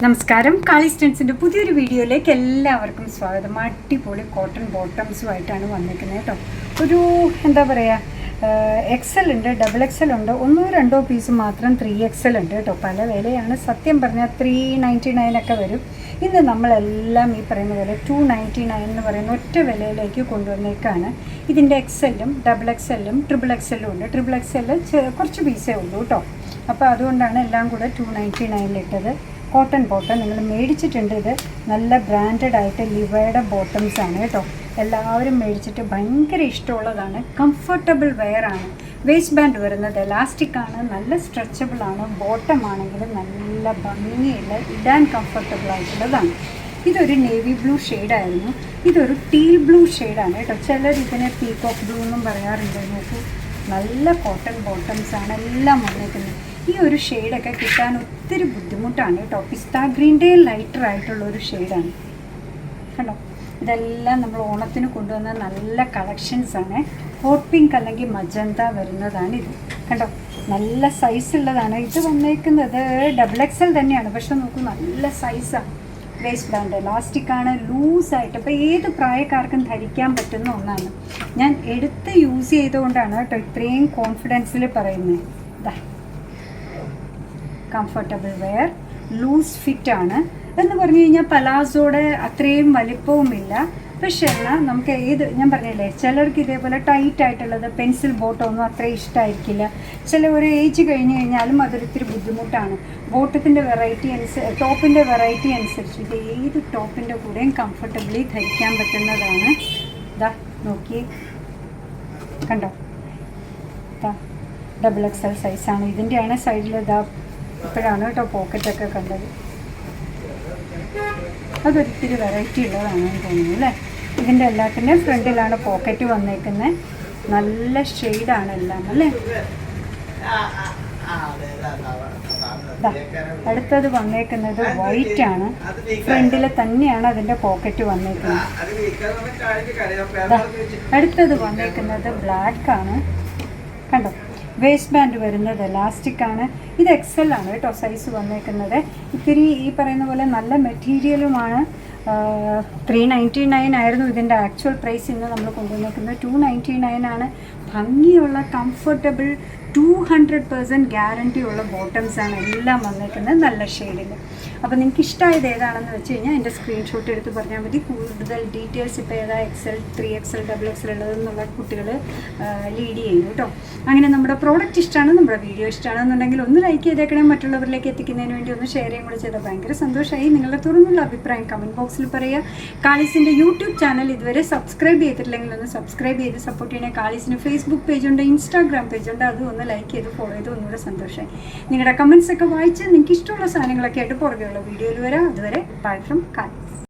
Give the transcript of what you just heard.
നമസ്കാരം. കാളി സ്റ്റൻസിൻ്റെ പുതിയൊരു വീഡിയോയിലേക്ക് എല്ലാവർക്കും സ്വാഗതം. അടിപൊളി കോട്ടൺ ബോട്ടംസുമായിട്ടാണ് വന്നിരിക്കുന്നത് കേട്ടോ. ഒരു എന്താ പറയുക, എക്സൽ ഉണ്ട്, ഡബിൾ എക്സൽ ഉണ്ട്, ഒന്നോ രണ്ടോ പീസ് മാത്രം 3XL ഉണ്ട് കേട്ടോ. പല വിലയാണ്, സത്യം പറഞ്ഞാൽ 399 ഒക്കെ വരും. ഇന്ന് നമ്മളെല്ലാം ഈ പറയുന്ന പോലെ 299 എന്ന് പറയുന്ന ഒറ്റ വിലയിലേക്ക് കൊണ്ടുവന്നേക്കാണ്. ഇതിൻ്റെ എക്സലും ഡബിൾ എക്സലും ട്രിപ്പിൾ എക്സലും ഉണ്ട്. ട്രിപ്പിൾ എക്സൽ കുറച്ച് പീസേ ഉള്ളൂ കേട്ടോ. അപ്പോൾ അതുകൊണ്ടാണ് എല്ലാം കൂടെ 299 ഇട്ടത്. കോട്ടൺ ബോട്ടം നിങ്ങൾ മേടിച്ചിട്ടുണ്ട്. ഇത് നല്ല ബ്രാൻഡഡ് ആയിട്ട് ലിവയുടെ ബോട്ടംസ് ആണ് കേട്ടോ. എല്ലാവരും മേടിച്ചിട്ട് ഭയങ്കര ഇഷ്ടമുള്ളതാണ്. കംഫർട്ടബിൾ വെയർ ആണ്. വേസ്റ്റ് ബാൻഡ് വരുന്നത് എലാസ്റ്റിക് ആണ്, നല്ല സ്ട്രെച്ചബിൾ ആണ്. ബോട്ടം ആണെങ്കിൽ നല്ല ഭംഗിയുള്ള ഇടാൻ കംഫർട്ടബിൾ ആയിട്ടുള്ളതാണ്. ഇതൊരു നേവി ബ്ലൂ ഷെയ്ഡായിരുന്നു. ഇതൊരു ടീൽ ബ്ലൂ ഷെയ്ഡാണ് കേട്ടോ. ചിലർ ഇതിനെ പീകോക്ക് ബ്ലൂ എന്നും പറയാറുണ്ട്. നോക്കൂ, നല്ല കോട്ടൺ ബോട്ടംസ് ആണ് എല്ലാം വന്നേക്കുന്നത്. ഈ ഒരു ഷെയ്ഡൊക്കെ കിട്ടാൻ ഒത്തിരി ബുദ്ധിമുട്ടാണ് കേട്ടോ. പിസ്ത ഗ്രീൻ്റെ ലൈറ്റർ ആയിട്ടുള്ള ഒരു ഷെയ്ഡാണ് കണ്ടോ. ഇതെല്ലാം നമ്മൾ ഓണത്തിന് കൊണ്ടുവന്ന നല്ല കളക്ഷൻസാണ്. ഹോട്ട് പിങ്ക് അല്ലെങ്കിൽ മജന്ത വരുന്നതാണ് ഇത് കണ്ടോ. നല്ല സൈസുള്ളതാണ്. ഇത് വന്നേക്കുന്നത് ഡബിൾ എക്സൽ തന്നെയാണ്, പക്ഷെ നോക്കൂ നല്ല സൈസാണ്. വേസ്റ്റ് ബാൻഡ് എലാസ്റ്റിക്കാണ്, ലൂസായിട്ട്. അപ്പോൾ ഏത് പ്രായക്കാർക്കും ധരിക്കാൻ പറ്റുന്ന ഒന്നാണ്. ഞാൻ എടുത്ത് യൂസ് ചെയ്തുകൊണ്ടാണ് കേട്ടോ ഇത്രയും കോൺഫിഡൻസിൽ പറയുന്നത്. ഇതാ കംഫർട്ടബിൾ വെയർ, ലൂസ് ഫിറ്റ് ആണ് എന്ന് പറഞ്ഞു കഴിഞ്ഞാൽ പലാസോയുടെ അത്രയും വലിപ്പവുമില്ല. പക്ഷേ എന്നാൽ നമുക്ക് ഞാൻ പറഞ്ഞില്ലേ, ചിലർക്ക് ഇതേപോലെ ടൈറ്റ് ആയിട്ടുള്ളത് പെൻസിൽ ബോട്ടമൊന്നും അത്ര ഇഷ്ടമായിരിക്കില്ല. ചില ഒരു ഏജ് കഴിഞ്ഞ് കഴിഞ്ഞാലും അതൊരിത്തിരി ബുദ്ധിമുട്ടാണ്. ബോട്ടത്തിൻ്റെ വെറൈറ്റി ടോപ്പിൻ്റെ വെറൈറ്റി അനുസരിച്ച് ഇത് ഏത് ടോപ്പിൻ്റെ കൂടെയും കംഫർട്ടബിളി ധരിക്കാൻ പറ്റുന്നതാണ്. ഇതാ നോക്കി കണ്ടോ, ഇതാ ഡബിൾ എക്സൽ സൈസാണ്. ഇതിൻ്റെയാണ് സൈഡിൽ ഇതാ ഇപ്പോഴാണ് കേട്ടോ പോക്കറ്റൊക്കെ കണ്ടത്. അതൊരിത്തിരി വെറൈറ്റി ഉള്ളതാണെന്ന് തോന്നുന്നു അല്ലേ. ഇതിൻ്റെ എല്ലാത്തിൻ്റെയും ഫ്രണ്ടിലാണ് പോക്കറ്റ് വന്നേക്കുന്നത്. നല്ല ഷെയ്ഡാണ് എല്ലാം അല്ലേ. അടുത്തത് വന്നേക്കുന്നത് വൈറ്റ് ആണ്. ഫ്രണ്ടിൽ തന്നെയാണ് അതിൻ്റെ പോക്കറ്റ് വന്നേക്കുന്നത്. അടുത്തത് വന്നേക്കുന്നത് ബ്ലാക്ക് ആണ് കണ്ടോ. വേസ്റ്റ് ബാൻഡ് വരുന്നത് എലാസ്റ്റിക് ആണ്. ഇത് എക്സൽ ആണ് കേട്ടോ സൈസ് വന്നേക്കുന്നത്. ഇത്തിരി ഈ പറയുന്ന പോലെ നല്ല മെറ്റീരിയലുമാണ്. 399 ആയിരുന്നു ഇതിൻ്റെ ആക്ച്വൽ പ്രൈസ്. ഇന്ന് നമ്മൾ കൊണ്ടുവന്നേക്കുന്നത് 299 ആണ്. ഭംഗിയുള്ള കംഫർട്ടബിൾ 200% ഗ്യാരണ്ടി ഉള്ള ബോട്ടംസാണ് എല്ലാം വന്നേക്കുന്നത് നല്ല ഷെയ്ഡിൽ. അപ്പോൾ നിങ്ങൾക്ക് ഇഷ്ടമായത് ഏതാണെന്ന് വെച്ച് കഴിഞ്ഞാൽ എൻ്റെ സ്ക്രീൻഷോട്ട് എടുത്ത് പറഞ്ഞാൽ മതി. കൂടുതൽ ഡീറ്റെയിൽസ് ഇപ്പോൾ ഏതാ എക്സൽ 3XL ഡബിൾ എക്സൽ ഉള്ളതെന്നുള്ള കുട്ടികൾ ലീഡ് ചെയ്യും കേട്ടോ. അങ്ങനെ നമ്മുടെ പ്രോഡക്റ്റ് ഇഷ്ടമാണ്, നമ്മുടെ വീഡിയോ ഇഷ്ടമാണെന്നുണ്ടെങ്കിൽ ഒന്ന് ലൈക്ക് ചെയ്തേക്കണേ. മറ്റുള്ളവരിലേക്ക് എത്തിക്കുന്നതിന് വേണ്ടി ഒന്ന് ഷെയർ ചെയ്യും കൂടെ ചെയ്താൽ ഭയങ്കര സന്തോഷമായി. നിങ്ങളുടെ തുറന്നുള്ള അഭിപ്രായം കമൻറ്റ് ബോക്സിൽ പറയുക. കാളീസിൻ്റെ യൂട്യൂബ് ചാനൽ ഇതുവരെ സബ്സ്ക്രൈബ് ചെയ്തിട്ടില്ലെങ്കിൽ ഒന്ന് സബ്സ്ക്രൈബ് ചെയ്ത് സപ്പോർട്ട് ചെയ്യണേ. കാളീസിന് ഫേസ്ബുക്ക് പേജുണ്ട്, ഇൻസ്റ്റാഗ്രാം പേജുണ്ട്. അതും ഒന്ന് ലൈക്ക് ചെയ്ത് ഫോളോ ചെയ്ത് ഒന്നുകൂടെ സന്തോഷമായി. നിങ്ങളുടെ കമൻസ് ഒക്കെ വായിച്ച് നിങ്ങൾക്ക് ഇഷ്ടമുള്ള സാധനങ്ങളൊക്കെ ആയിട്ട് പുറകെയുള്ള വീഡിയോയിൽ വരാം. അതുവരെ ബൈ ഫ്രം കാളി.